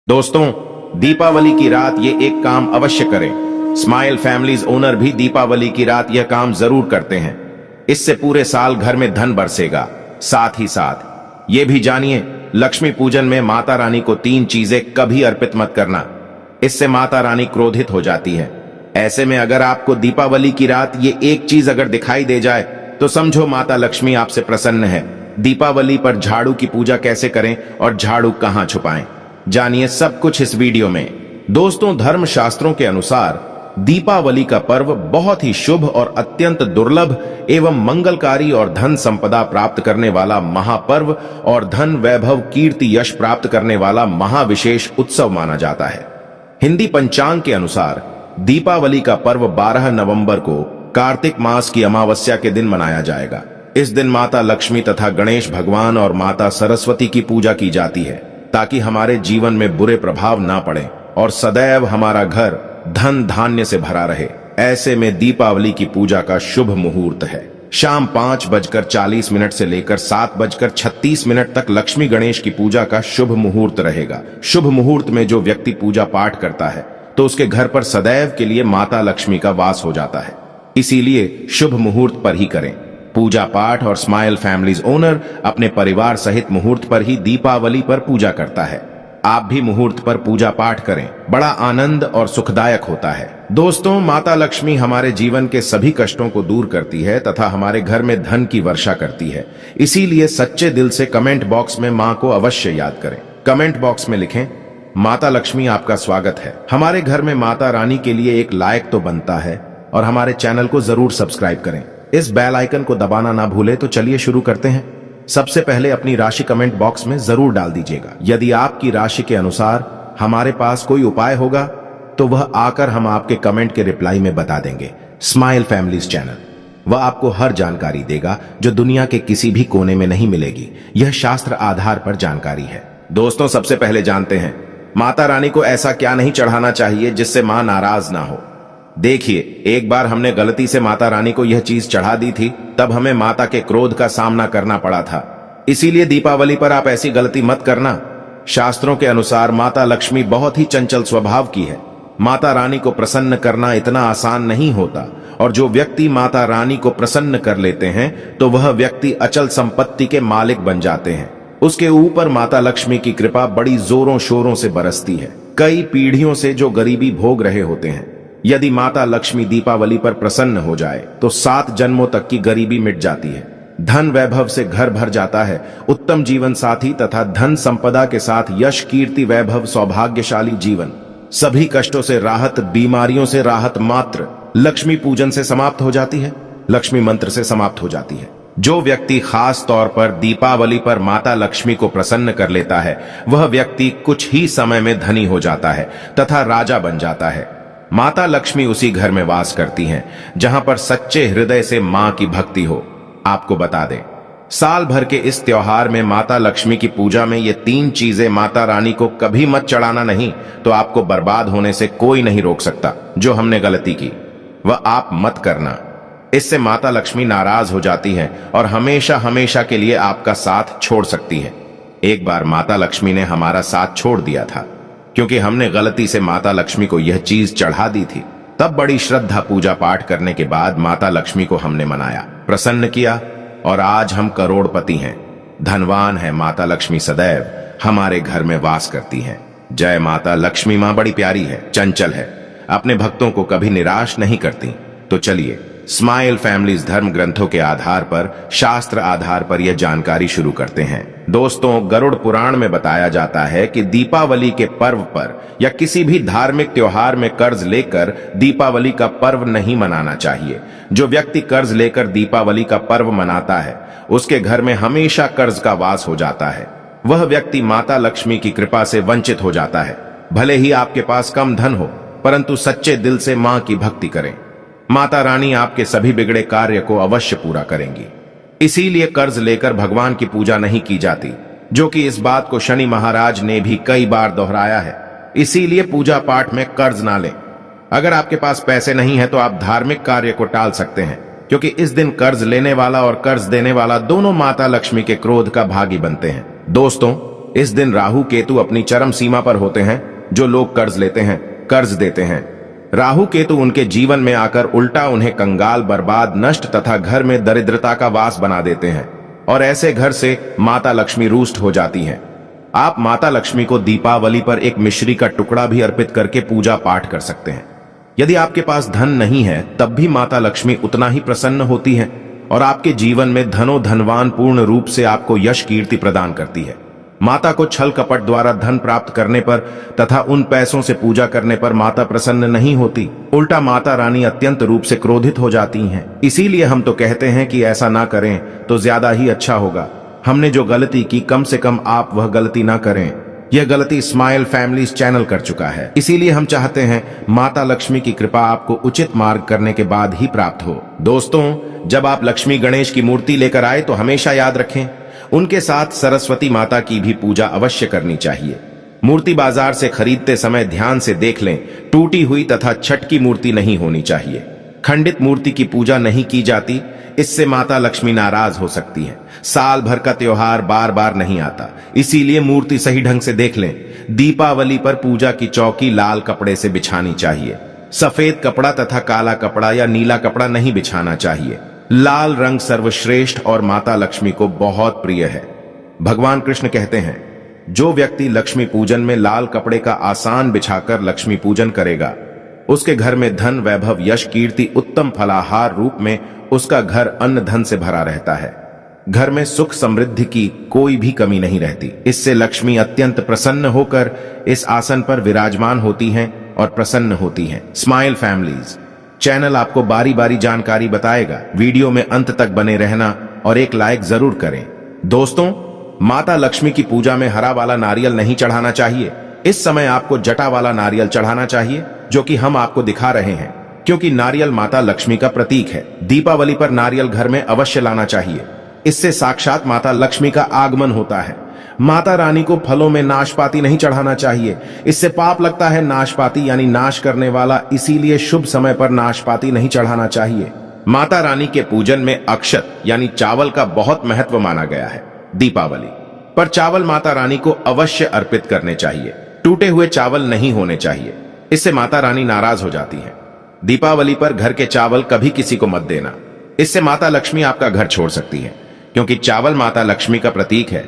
दोस्तों, दीपावली की रात ये एक काम अवश्य करें। स्माइल फैमिलीज ओनर भी दीपावली की रात यह काम जरूर करते हैं। इससे पूरे साल घर में धन बरसेगा। साथ ही साथ ये भी जानिए, लक्ष्मी पूजन में माता रानी को 3 चीजें कभी अर्पित मत करना। इससे माता रानी क्रोधित हो जाती है। ऐसे में अगर आपको दीपावली की रात ये एक चीज अगर दिखाई दे जाए तो समझो माता लक्ष्मी आपसे प्रसन्न है। दीपावली पर झाड़ू की पूजा कैसे करें और झाड़ू कहां छुपाएं, जानिए सब कुछ इस वीडियो में। दोस्तों, धर्म शास्त्रों के अनुसार दीपावली का पर्व बहुत ही शुभ और अत्यंत दुर्लभ एवं मंगलकारी और धन संपदा प्राप्त करने वाला महापर्व और धन वैभव कीर्ति यश प्राप्त करने वाला महाविशेष उत्सव माना जाता है। हिंदी पंचांग के अनुसार दीपावली का पर्व 12 नवंबर को कार्तिक मास की अमावस्या के दिन मनाया जाएगा। इस दिन माता लक्ष्मी तथा गणेश भगवान और माता सरस्वती की पूजा की जाती है ताकि हमारे जीवन में बुरे प्रभाव ना पड़े और सदैव हमारा घर धन धान्य से भरा रहे। ऐसे में दीपावली की पूजा का शुभ मुहूर्त है शाम 5:40 से लेकर 7:36 तक लक्ष्मी गणेश की पूजा का शुभ मुहूर्त रहेगा। शुभ मुहूर्त में जो व्यक्ति पूजा पाठ करता है तो उसके घर पर सदैव के लिए माता लक्ष्मी का वास हो जाता है। इसीलिए शुभ मुहूर्त पर ही करें पूजा पाठ। और स्माइल फैमिलीज ओनर अपने परिवार सहित मुहूर्त पर ही दीपावली पर पूजा करता है। आप भी मुहूर्त पर पूजा पाठ करें, बड़ा आनंद और सुखदायक होता है। दोस्तों, माता लक्ष्मी हमारे जीवन के सभी कष्टों को दूर करती है तथा हमारे घर में धन की वर्षा करती है। इसीलिए सच्चे दिल से कमेंट बॉक्स में मां को अवश्य याद करें। कमेंट बॉक्स में लिखें, माता लक्ष्मी आपका स्वागत है। हमारे घर में माता रानी के लिए एक लायक तो बनता है। और हमारे चैनल को जरूर सब्सक्राइब करें, इस बेल आइकन को दबाना ना भूले। तो चलिए शुरू करते हैं। सबसे पहले अपनी राशि कमेंट बॉक्स में जरूर डाल दीजिएगा। यदि आपकी राशि के अनुसार हमारे पास कोई उपाय होगा तो वह आकर हम आपके कमेंट के रिप्लाई में बता देंगे। स्माइल फैमिलीज चैनल वह आपको हर जानकारी देगा जो दुनिया के किसी भी कोने में नहीं मिलेगी। यह शास्त्र आधार पर जानकारी है। दोस्तों, सबसे पहले जानते हैं माता रानी को ऐसा क्या नहीं चढ़ाना चाहिए जिससे मां नाराज ना हो। देखिए, एक बार हमने गलती से माता रानी को यह चीज चढ़ा दी थी, तब हमें माता के क्रोध का सामना करना पड़ा था। इसीलिए दीपावली पर आप ऐसी गलती मत करना। शास्त्रों के अनुसार माता लक्ष्मी बहुत ही चंचल स्वभाव की है। माता रानी को प्रसन्न करना इतना आसान नहीं होता और जो व्यक्ति माता रानी को प्रसन्न कर लेते हैं तो वह व्यक्ति अचल संपत्ति के मालिक बन जाते हैं। उसके ऊपर माता लक्ष्मी की कृपा बड़ी जोरों शोरों से बरसती है। कई पीढ़ियों से जो गरीबी भोग रहे होते हैं, यदि माता लक्ष्मी दीपावली पर प्रसन्न हो जाए तो 7 जन्मों तक की गरीबी मिट जाती है। धन वैभव से घर भर जाता है। उत्तम जीवन साथी तथा धन संपदा के साथ यश कीर्ति वैभव सौभाग्यशाली जीवन, सभी कष्टों से राहत, बीमारियों से राहत मात्र लक्ष्मी पूजन से समाप्त हो जाती है, लक्ष्मी मंत्र से समाप्त हो जाती है। जो व्यक्ति खास तौर पर दीपावली पर माता लक्ष्मी को प्रसन्न कर लेता है वह व्यक्ति कुछ ही समय में धनी हो जाता है तथा राजा बन जाता है। माता लक्ष्मी उसी घर में वास करती हैं जहां पर सच्चे हृदय से मां की भक्ति हो। आपको बता दें, साल भर के इस त्योहार में माता लक्ष्मी की पूजा में ये 3 चीजें माता रानी को कभी मत चढ़ाना, नहीं तो आपको बर्बाद होने से कोई नहीं रोक सकता। जो हमने गलती की वह आप मत करना। इससे माता लक्ष्मी नाराज हो जाती है और हमेशा हमेशा के लिए आपका साथ छोड़ सकती है। एक बार माता लक्ष्मी ने हमारा साथ छोड़ दिया था क्योंकि हमने गलती से माता लक्ष्मी को यह चीज चढ़ा दी थी। तब बड़ी श्रद्धा पूजा पाठ करने के बाद माता लक्ष्मी को हमने मनाया, प्रसन्न किया और आज हम करोड़पति हैं, धनवान हैं। माता लक्ष्मी सदैव हमारे घर में वास करती हैं। जय माता लक्ष्मी। मां बड़ी प्यारी है, चंचल है, अपने भक्तों को कभी निराश नहीं करती। तो चलिए स्माइल फैमिलीज धर्म ग्रंथों के आधार पर, शास्त्र आधार पर यह जानकारी शुरू करते हैं। दोस्तों, गरुड़ पुराण में बताया जाता है कि दीपावली के पर्व पर या किसी भी धार्मिक त्योहार में कर्ज लेकर दीपावली का पर्व नहीं मनाना चाहिए। जो व्यक्ति कर्ज लेकर दीपावली का पर्व मनाता है उसके घर में हमेशा कर्ज का वास हो जाता है। वह व्यक्ति माता लक्ष्मी की कृपा से वंचित हो जाता है। भले ही आपके पास कम धन हो परंतु सच्चे दिल से मां की भक्ति करें, माता रानी आपके सभी बिगड़े कार्य को अवश्य पूरा करेंगी। इसीलिए कर्ज लेकर भगवान की पूजा नहीं की जाती, जो कि इस बात को शनि महाराज ने भी कई बार दोहराया है। इसीलिए पूजा पाठ में कर्ज ना लें। अगर आपके पास पैसे नहीं है तो आप धार्मिक कार्य को टाल सकते हैं, क्योंकि इस दिन कर्ज लेने वाला और कर्ज देने वाला दोनों माता लक्ष्मी के क्रोध का भागी बनते हैं। दोस्तों, इस दिन राहु केतु अपनी चरम सीमा पर होते हैं। जो लोग कर्ज लेते हैं, कर्ज देते हैं, राहु केतु उनके जीवन में आकर उल्टा उन्हें कंगाल, बर्बाद, नष्ट तथा घर में दरिद्रता का वास बना देते हैं और ऐसे घर से माता लक्ष्मी रुष्ट हो जाती हैं। आप माता लक्ष्मी को दीपावली पर एक मिश्री का टुकड़ा भी अर्पित करके पूजा पाठ कर सकते हैं। यदि आपके पास धन नहीं है तब भी माता लक्ष्मी उतना ही प्रसन्न होती है और आपके जीवन में धनो धनवान पूर्ण रूप से आपको यश कीर्ति प्रदान करती है। माता को छल कपट द्वारा धन प्राप्त करने पर तथा उन पैसों से पूजा करने पर माता प्रसन्न नहीं होती, उल्टा माता रानी अत्यंत रूप से क्रोधित हो जाती हैं। इसीलिए हम तो कहते हैं कि ऐसा ना करें तो ज्यादा ही अच्छा होगा। हमने जो गलती की कम से कम आप वह गलती ना करें। यह गलती स्माइल फैमिलीज चैनल कर चुका है। इसीलिए हम चाहते हैं माता लक्ष्मी की कृपा आपको उचित मार्ग करने के बाद ही प्राप्त हो। दोस्तों, जब आप लक्ष्मी गणेश की मूर्ति लेकर आए तो हमेशा याद रखें उनके साथ सरस्वती माता की भी पूजा अवश्य करनी चाहिए। मूर्ति बाजार से खरीदते समय ध्यान से देख लें, टूटी हुई तथा छटकी मूर्ति नहीं होनी चाहिए। खंडित मूर्ति की पूजा नहीं की जाती, इससे माता लक्ष्मी नाराज हो सकती है। साल भर का त्योहार बार बार नहीं आता, इसीलिए मूर्ति सही ढंग से देख लें। दीपावली पर पूजा की चौकी लाल कपड़े से बिछानी चाहिए। सफेद कपड़ा तथा काला कपड़ा या नीला कपड़ा नहीं बिछाना चाहिए। लाल रंग सर्वश्रेष्ठ और माता लक्ष्मी को बहुत प्रिय है। भगवान कृष्ण कहते हैं, जो व्यक्ति लक्ष्मी पूजन में लाल कपड़े का आसान बिछाकर लक्ष्मी पूजन करेगा, उसके घर में धन, वैभव, यश, कीर्ति, उत्तम फलाहार रूप में उसका घर अन्न धन से भरा रहता है। घर में सुख समृद्धि की कोई भी कमी नहीं रहती। इससे लक्ष्मी अत्यंत प्रसन्न होकर इस आसन पर विराजमान होती हैं और प्रसन्न होती हैं। स्माइल फैमिलीज चैनल आपको बारी बारी जानकारी बताएगा। वीडियो में अंत तक बने रहना और एक लाइक जरूर करें। दोस्तों, माता लक्ष्मी की पूजा में हरा वाला नारियल नहीं चढ़ाना चाहिए। इस समय आपको जटा वाला नारियल चढ़ाना चाहिए, जो कि हम आपको दिखा रहे हैं, क्योंकि नारियल माता लक्ष्मी का प्रतीक है। दीपावली पर नारियल घर में अवश्य लाना चाहिए। इससे साक्षात माता लक्ष्मी का आगमन होता है। माता रानी को फलों में नाशपाती नहीं चढ़ाना चाहिए, इससे पाप लगता है। नाशपाती यानी नाश करने वाला, इसीलिए शुभ समय पर नाशपाती नहीं चढ़ाना चाहिए। माता रानी के पूजन में अक्षत यानी चावल का बहुत महत्व माना गया है। दीपावली पर चावल माता रानी को अवश्य अर्पित करने चाहिए। टूटे हुए चावल नहीं होने चाहिए, इससे माता रानी नाराज हो जाती है। दीपावली पर घर के चावल कभी किसी को मत देना, इससे माता लक्ष्मी आपका घर छोड़ सकती है, क्योंकि चावल माता लक्ष्मी का प्रतीक है।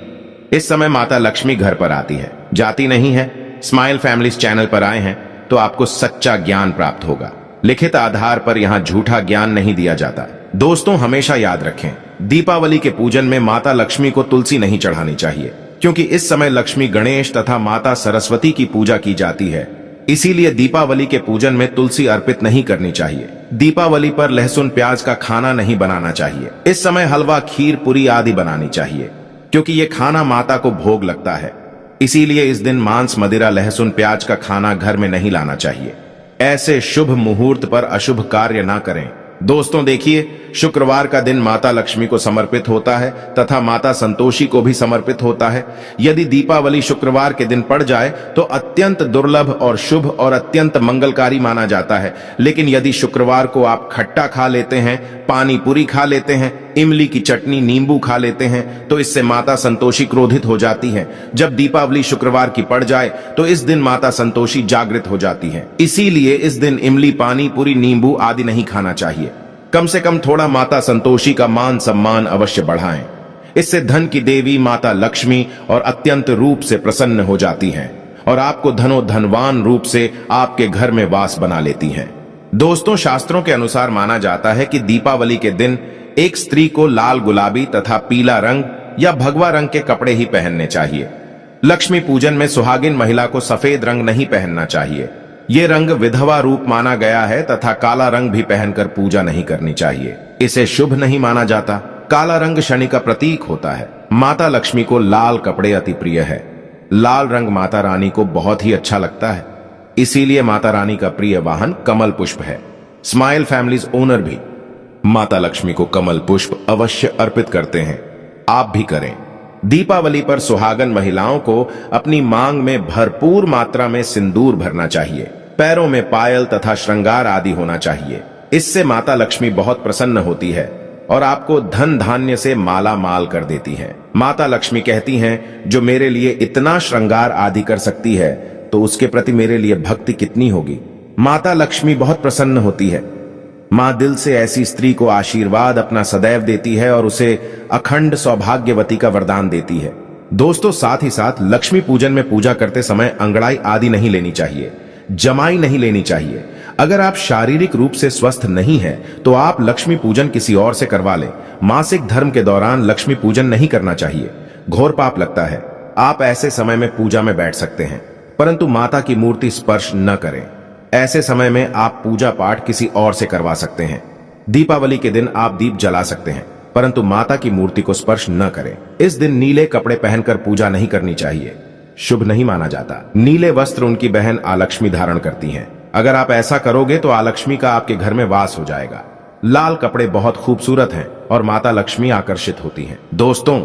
इस समय माता लक्ष्मी घर पर आती है, जाती नहीं है। स्माइल फैमिलीज चैनल पर आए हैं तो आपको सच्चा ज्ञान प्राप्त होगा। लिखित आधार पर यहाँ झूठा ज्ञान नहीं दिया जाता। दोस्तों, हमेशा याद रखें, दीपावली के पूजन में माता लक्ष्मी को तुलसी नहीं चढ़ानी चाहिए, क्योंकि इस समय लक्ष्मी, गणेश तथा माता सरस्वती की पूजा की जाती है। इसीलिए दीपावली के पूजन में तुलसी अर्पित नहीं करनी चाहिए। दीपावली पर लहसुन प्याज का खाना नहीं बनाना चाहिए। इस समय हलवा, खीर, पूरी आदि बनानी चाहिए, क्योंकि ये खाना माता को भोग लगता है। इसीलिए इस दिन मांस, मदिरा, लहसुन प्याज का खाना घर में नहीं लाना चाहिए। ऐसे शुभ मुहूर्त पर अशुभ कार्य ना करें। दोस्तों देखिए, शुक्रवार का दिन माता लक्ष्मी को समर्पित होता है तथा माता संतोषी को भी समर्पित होता है। यदि दीपावली शुक्रवार के दिन पड़ जाए तो अत्यंत दुर्लभ और शुभ और अत्यंत मंगलकारी माना जाता है। लेकिन यदि शुक्रवार को आप खट्टा खा लेते हैं, पानी पूरी खा लेते हैं, इमली की चटनी, नींबू खा लेते हैं, तो इससे माता संतोषी क्रोधित हो जाती है। जब दीपावली शुक्रवार की पड़ जाए तो इस दिन माता संतोषी जागृत हो जाती है। इसीलिए इस दिन इमली, पानी पूरी, नींबू आदि नहीं खाना चाहिए। कम से कम थोड़ा माता संतोषी का मान सम्मान अवश्य बढ़ाएं। इससे धन की देवी माता लक्ष्मी और अत्यंत रूप से प्रसन्न हो जाती हैं और आपको धनो धनवान रूप से आपके घर में वास बना लेती हैं। दोस्तों, शास्त्रों के अनुसार माना जाता है कि दीपावली के दिन एक स्त्री को लाल, गुलाबी तथा पीला रंग या भगवा रंग के कपड़े ही पहनने चाहिए। लक्ष्मी पूजन में सुहागिन महिला को सफेद रंग नहीं पहनना चाहिए। ये रंग विधवा रूप माना गया है तथा काला रंग भी पहनकर पूजा नहीं करनी चाहिए, इसे शुभ नहीं माना जाता। काला रंग शनि का प्रतीक होता है। माता लक्ष्मी को लाल कपड़े अति प्रिय है। लाल रंग माता रानी को बहुत ही अच्छा लगता है, इसीलिए माता रानी का प्रिय वाहन कमल पुष्प है। स्माइल फैमिलीज ओनर भी माता लक्ष्मी को कमल पुष्प अवश्य अर्पित करते हैं, आप भी करें। दीपावली पर सुहागन महिलाओं को अपनी मांग में भरपूर मात्रा में सिंदूर भरना चाहिए। पैरों में पायल तथा श्रृंगार आदि होना चाहिए। इससे माता लक्ष्मी बहुत प्रसन्न होती है और आपको धन धान्य से माला माल कर देती है। माता लक्ष्मी कहती हैं, जो मेरे लिए इतना श्रृंगार आदि कर सकती है तो उसके प्रति मेरे लिए भक्ति कितनी होगी। माता लक्ष्मी बहुत प्रसन्न होती है। मां दिल से ऐसी स्त्री को आशीर्वाद अपना सदैव देती है और उसे अखंड सौभाग्यवती का वरदान देती है। दोस्तों, साथ ही साथ लक्ष्मी पूजन में पूजा करते समय अंगड़ाई आदि नहीं लेनी चाहिए, जमाई नहीं लेनी चाहिए। अगर आप शारीरिक रूप से स्वस्थ नहीं हैं, तो आप लक्ष्मी पूजन किसी और से करवा लें। मासिक धर्म के दौरान लक्ष्मी पूजन नहीं करना चाहिए, घोर पाप लगता है। आप ऐसे समय में पूजा में बैठ सकते हैं, परंतु माता की मूर्ति स्पर्श न करें। ऐसे समय में आप पूजा पाठ किसी और से करवा सकते हैं। दीपावली के दिन आप दीप जला सकते हैं, परंतु माता की मूर्ति को स्पर्श न करें। इस दिन नीले कपड़े पहनकर पूजा नहीं करनी चाहिए, शुभ नहीं माना जाता। नीले वस्त्र उनकी बहन आलक्ष्मी धारण करती हैं। अगर आप ऐसा करोगे तो आलक्ष्मी का आपके घर में वास हो जाएगा। लाल कपड़े बहुत खूबसूरत हैं और माता लक्ष्मी आकर्षित होती हैं। दोस्तों,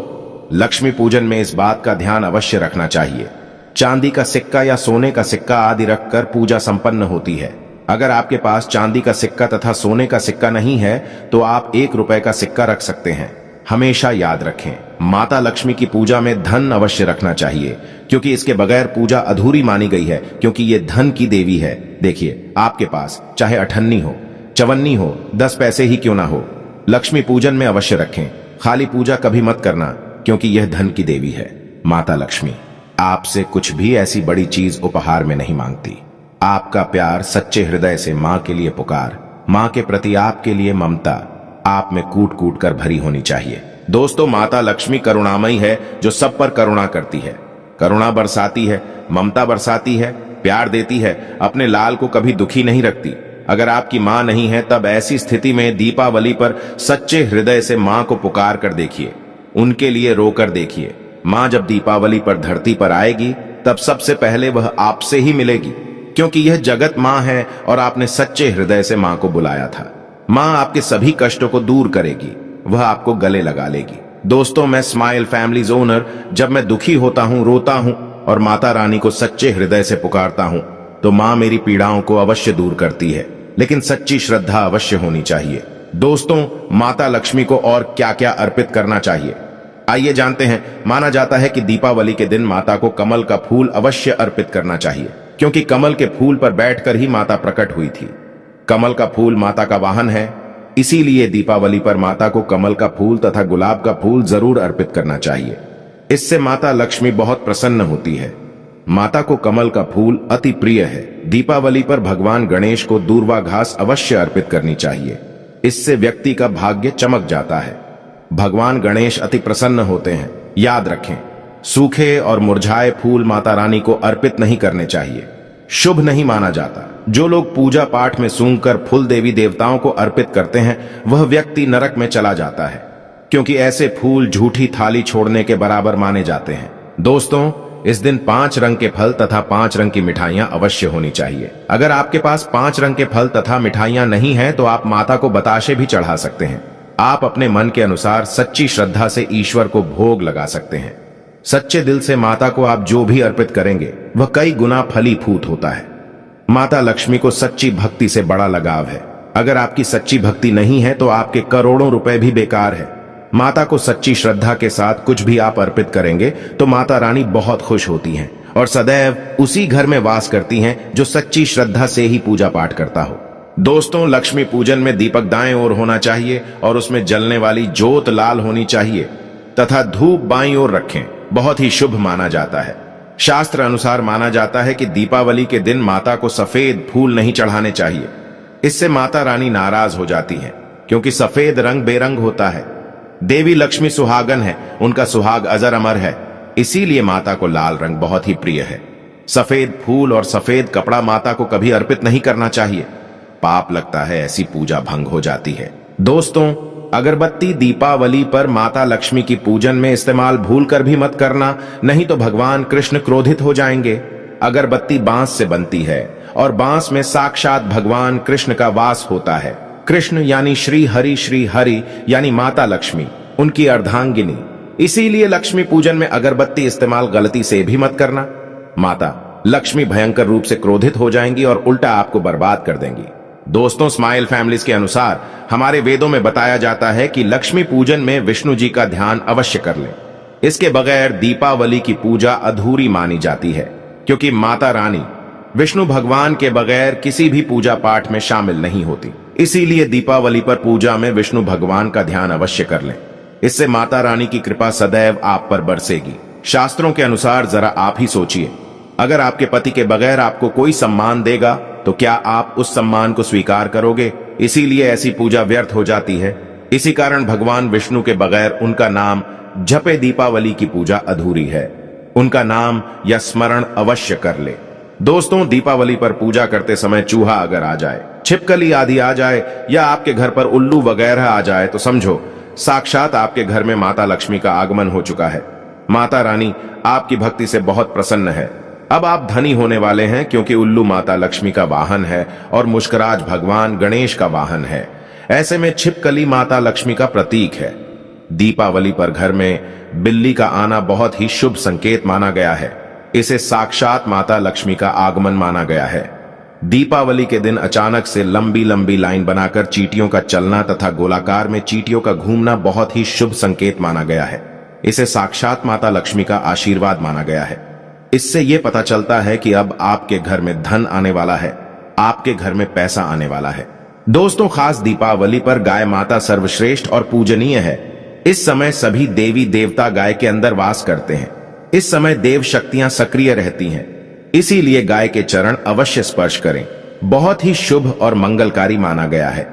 लक्ष्मी पूजन में इस बात का ध्यान अवश्य रखना चाहिए, चांदी का सिक्का या सोने का सिक्का आदि रखकर पूजा संपन्न होती है। अगर आपके पास चांदी का सिक्का तथा सोने का सिक्का नहीं है तो आप 1 रुपए का सिक्का रख सकते हैं। हमेशा याद रखें, माता लक्ष्मी की पूजा में धन अवश्य रखना चाहिए, क्योंकि इसके बगैर पूजा अधूरी मानी गई है, क्योंकि ये धन की देवी है। देखिए, आपके पास चाहे अठन्नी हो, चवन्नी हो, 10 पैसे ही क्यों ना हो, लक्ष्मी पूजन में अवश्य रखें। खाली पूजा कभी मत करना, क्योंकि यह धन की देवी है। माता लक्ष्मी आपसे कुछ भी ऐसी बड़ी चीज उपहार में नहीं मांगती। आपका प्यार, सच्चे हृदय से मां के लिए पुकार, मां के प्रति आपके लिए ममता आप में कूट कूट कर भरी होनी चाहिए। दोस्तों, माता लक्ष्मी करुणामयी है, जो सब पर करुणा करती है, करुणा बरसाती है, ममता बरसाती है, प्यार देती है, अपने लाल को कभी दुखी नहीं रखती। अगर आपकी मां नहीं है, तब ऐसी स्थिति में दीपावली पर सच्चे हृदय से मां को पुकार कर देखिए, उनके लिए रोकर देखिए। मां जब दीपावली पर धरती पर आएगी, तब सबसे पहले वह आपसे ही मिलेगी, क्योंकि यह जगत मां है और आपने सच्चे हृदय से मां को बुलाया था। मां आपके सभी कष्टों को दूर करेगी, वह आपको गले लगा लेगी। दोस्तों, मैं स्माइल फैमिलीज ओनर जब मैं दुखी होता हूं, रोता हूं और माता रानी को सच्चे हृदय से पुकारता हूं, तो मां मेरी पीड़ाओं को अवश्य दूर करती है, लेकिन सच्ची श्रद्धा अवश्य होनी चाहिए। दोस्तों, माता लक्ष्मी को और क्या क्या अर्पित करना चाहिए, आइए जानते हैं। माना जाता है कि दीपावली के दिन माता को कमल का फूल अवश्य अर्पित करना चाहिए, क्योंकि कमल के फूल पर बैठकर ही माता प्रकट हुई थी। कमल का फूल माता का वाहन है, इसीलिए दीपावली पर माता को कमल का फूल तथा गुलाब का फूल जरूर अर्पित करना चाहिए। इससे माता लक्ष्मी बहुत प्रसन्न होती है। माता को कमल का फूल अति प्रिय है। दीपावली पर भगवान गणेश को दूर्वा घास अवश्य अर्पित करनी चाहिए, इससे व्यक्ति का भाग्य चमक जाता है। भगवान गणेश अति प्रसन्न होते हैं। याद रखें, सूखे और मुरझाए फूल माता रानी को अर्पित नहीं करने चाहिए, शुभ नहीं माना जाता। जो लोग पूजा पाठ में सूंघकर फूल देवी देवताओं को अर्पित करते हैं, वह व्यक्ति नरक में चला जाता है, क्योंकि ऐसे फूल झूठी थाली छोड़ने के बराबर माने जाते हैं। दोस्तों, इस दिन 5 रंग के फल तथा 5 रंग की मिठाइयां अवश्य होनी चाहिए। अगर आपके पास 5 रंग के फल तथा मिठाइयां नहीं हैं, तो आप माता को बताशे भी चढ़ा सकते हैं। आप अपने मन के अनुसार सच्ची श्रद्धा से ईश्वर को भोग लगा सकते हैं। सच्चे दिल से माता को आप जो भी अर्पित करेंगे, वह कई गुना फलीभूत होता है। माता लक्ष्मी को सच्ची भक्ति से बड़ा लगाव है। अगर आपकी सच्ची भक्ति नहीं है, तो आपके करोड़ों रुपए भी बेकार है। माता को सच्ची श्रद्धा के साथ कुछ भी आप अर्पित करेंगे, तो माता रानी बहुत खुश होती हैं और सदैव उसी घर में वास करती हैं जो सच्ची श्रद्धा से ही पूजा पाठ करता हो। दोस्तों, लक्ष्मी पूजन में दीपक दाएं ओर होना चाहिए और उसमें जलने वाली ज्योत लाल होनी चाहिए तथा धूप बाईं ओर रखें, बहुत ही शुभ माना जाता है। शास्त्र अनुसार माना जाता है कि दीपावली के दिन माता को सफेद फूल नहीं चढ़ाने चाहिए, इससे माता रानी नाराज हो जाती हैं, क्योंकि सफेद रंग बेरंग होता है। देवी लक्ष्मी सुहागन है, उनका सुहाग अजर अमर है, इसीलिए माता को लाल रंग बहुत ही प्रिय है। सफेद फूल और सफेद कपड़ा माता को कभी अर्पित नहीं करना चाहिए, पाप लगता है, ऐसी पूजा भंग हो जाती है। दोस्तों, अगरबत्ती दीपावली पर माता लक्ष्मी की पूजन में इस्तेमाल भूलकर भी मत करना, नहीं तो भगवान कृष्ण क्रोधित हो जाएंगे। अगरबत्ती बांस से बनती है और बांस में साक्षात भगवान कृष्ण का वास होता है। कृष्ण यानी श्री हरि यानी माता लक्ष्मी, उनकी अर्धांगिनी। इसीलिए लक्ष्मी पूजन में अगरबत्ती इस्तेमाल गलती से भी मत करना। माता लक्ष्मी भयंकर रूप से क्रोधित हो जाएंगी और उल्टा आपको बर्बाद कर देंगी। दोस्तों, स्माइल फैमिलीज के अनुसार हमारे वेदों में बताया जाता है कि लक्ष्मी पूजन में विष्णु जी का ध्यान अवश्य कर लें। इसके बगैर दीपावली की पूजा अधूरी मानी जाती है, क्योंकि माता रानी विष्णु भगवान के बगैर किसी भी पूजा पाठ में शामिल नहीं होती। इसीलिए दीपावली पर पूजा में विष्णु भगवान का ध्यान अवश्य कर लें। इससे माता रानी की कृपा सदैव आप पर बरसेगी। शास्त्रों के अनुसार जरा आप ही सोचिए, अगर आपके पति के बगैर आपको कोई सम्मान देगा तो क्या आप उस सम्मान को स्वीकार करोगे? इसीलिए ऐसी पूजा व्यर्थ हो जाती है। इसी कारण भगवान विष्णु के बगैर उनका नाम जपे दीपावली की पूजा अधूरी है। उनका नाम या स्मरण अवश्य कर ले। दोस्तों, दीपावली पर पूजा करते समय चूहा अगर आ जाए, छिपकली आदि आ जाए या आपके घर पर उल्लू वगैरह आ जाए तो समझो साक्षात आपके घर में माता लक्ष्मी का आगमन हो चुका है। माता रानी आपकी भक्ति से बहुत प्रसन्न है। अब आप धनी होने वाले हैं, क्योंकि उल्लू माता लक्ष्मी का वाहन है और मुस्कुराज भगवान गणेश का वाहन है। ऐसे में छिपकली माता लक्ष्मी का प्रतीक है। दीपावली पर घर में बिल्ली का आना बहुत ही शुभ संकेत माना गया है। इसे साक्षात माता लक्ष्मी का आगमन माना गया है। दीपावली के दिन अचानक से लंबी लंबी लाइन बनाकर चींटियों का चलना तथा गोलाकार में चींटियों का घूमना बहुत ही शुभ संकेत माना गया है। इसे साक्षात माता लक्ष्मी का आशीर्वाद माना गया है। इससे यह पता चलता है कि अब आपके घर में धन आने वाला है, आपके घर में पैसा आने वाला है। दोस्तों, खास दीपावली पर गाय माता सर्वश्रेष्ठ और पूजनीय है। इस समय सभी देवी देवता गाय के अंदर वास करते हैं। इस समय देव शक्तियां सक्रिय रहती हैं। इसीलिए गाय के चरण अवश्य स्पर्श करें। बहुत ही शुभ और मंगलकारी माना गया है।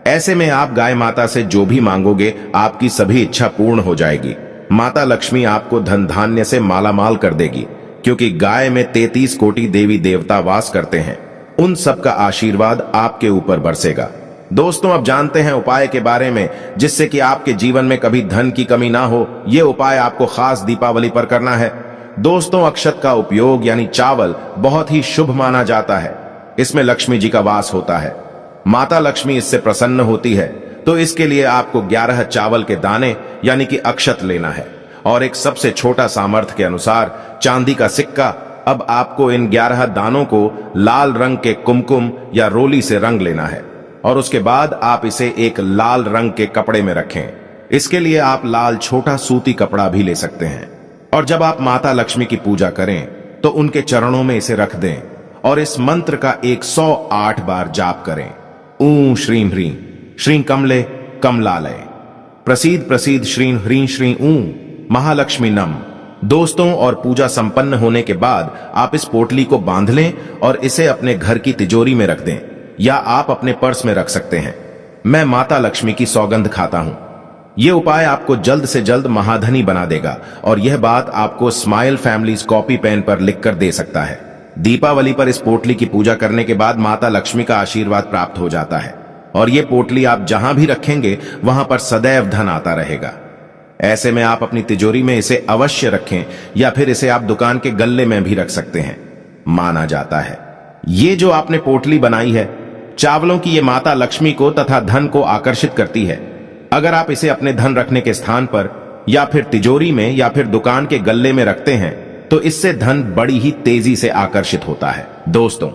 ऐसे में आप गाय माता से जो भी मांगोगे आपकी सभी इच्छा पूर्ण हो जाएगी। माता लक्ष्मी आपको धन धान्य से मालामाल कर देगी, क्योंकि गाय में 33 कोटि देवी देवता वास करते हैं। उन सब का आशीर्वाद आपके ऊपर बरसेगा। दोस्तों, अब जानते हैं उपाय के बारे में, जिससे कि आपके जीवन में कभी धन की कमी ना हो। यह उपाय आपको खास दीपावली पर करना है। दोस्तों, अक्षत का उपयोग यानी चावल बहुत ही शुभ माना जाता है। इसमें लक्ष्मी जी का वास होता है। माता लक्ष्मी इससे प्रसन्न होती है। तो इसके लिए आपको 11 चावल के दाने यानी कि अक्षत लेना है और एक सबसे छोटा सामर्थ्य के अनुसार चांदी का सिक्का। अब आपको इन 11 दानों को लाल रंग के कुमकुम या रोली से रंग लेना है और उसके बाद आप इसे एक लाल रंग के कपड़े में रखें। इसके लिए आप लाल छोटा सूती कपड़ा भी ले सकते हैं। और जब आप माता लक्ष्मी की पूजा करें तो उनके चरणों में इसे रख दें और इस मंत्र का 108 बार जाप करें। ऊं श्रीं ह्रीं श्रीं कमले कमलालय प्रसीद प्रसीद श्रीं ह्रीं श्रीं ऊं महालक्ष्मी नम। दोस्तों, और पूजा संपन्न होने के बाद आप इस पोटली को बांध लें और इसे अपने घर की तिजोरी में रख दें या आप अपने पर्स में रख सकते हैं। मैं माता लक्ष्मी की सौगंध खाता हूं। यह उपाय आपको जल्द से जल्द महाधनी बना देगा और यह बात आपको स्माइल फैमिलीज कॉपी पेन पर लिखकर दे सकता है। दीपावली पर इस पोटली की पूजा करने के बाद माता लक्ष्मी का आशीर्वाद प्राप्त हो जाता है और यह पोटली आप जहां भी रखेंगे वहां पर सदैव धन आता रहेगा। ऐसे में आप अपनी तिजोरी में इसे अवश्य रखें या फिर इसे आप दुकान के गल्ले में भी रख सकते हैं। माना जाता है ये जो आपने पोटली बनाई है चावलों की, ये माता लक्ष्मी को तथा धन को आकर्षित करती है। अगर आप इसे अपने धन रखने के स्थान पर या फिर तिजोरी में या फिर दुकान के गल्ले में रखते हैं तो इससे धन बड़ी ही तेजी से आकर्षित होता है। दोस्तों,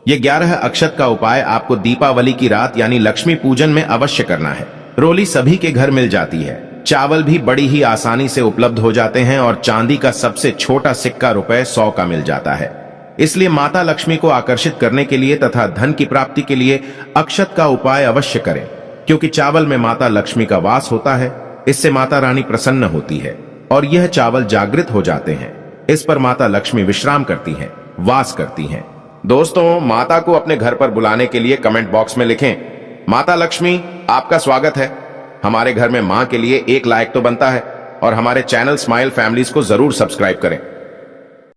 ये 11 अक्षत का उपाय आपको दीपावली की रात यानी लक्ष्मी पूजन में अवश्य करना है। रोली सभी के घर मिल जाती है, चावल भी बड़ी ही आसानी से उपलब्ध हो जाते हैं और चांदी का सबसे छोटा सिक्का ₹100 का मिल जाता है। इसलिए माता लक्ष्मी को आकर्षित करने के लिए तथा धन की प्राप्ति के लिए अक्षत का उपाय अवश्य करें, क्योंकि चावल में माता लक्ष्मी का वास होता है। इससे माता रानी प्रसन्न होती है और यह चावल जागृत हो जाते हैं। इस पर माता लक्ष्मी विश्राम करती हैं, वास करती हैं। दोस्तों, माता को अपने घर पर बुलाने के लिए कमेंट बॉक्स में लिखें, माता लक्ष्मी आपका स्वागत है। हमारे घर में मां के लिए एक लाइक तो बनता है और हमारे चैनल स्माइल फैमिलीज को जरूर सब्सक्राइब करें।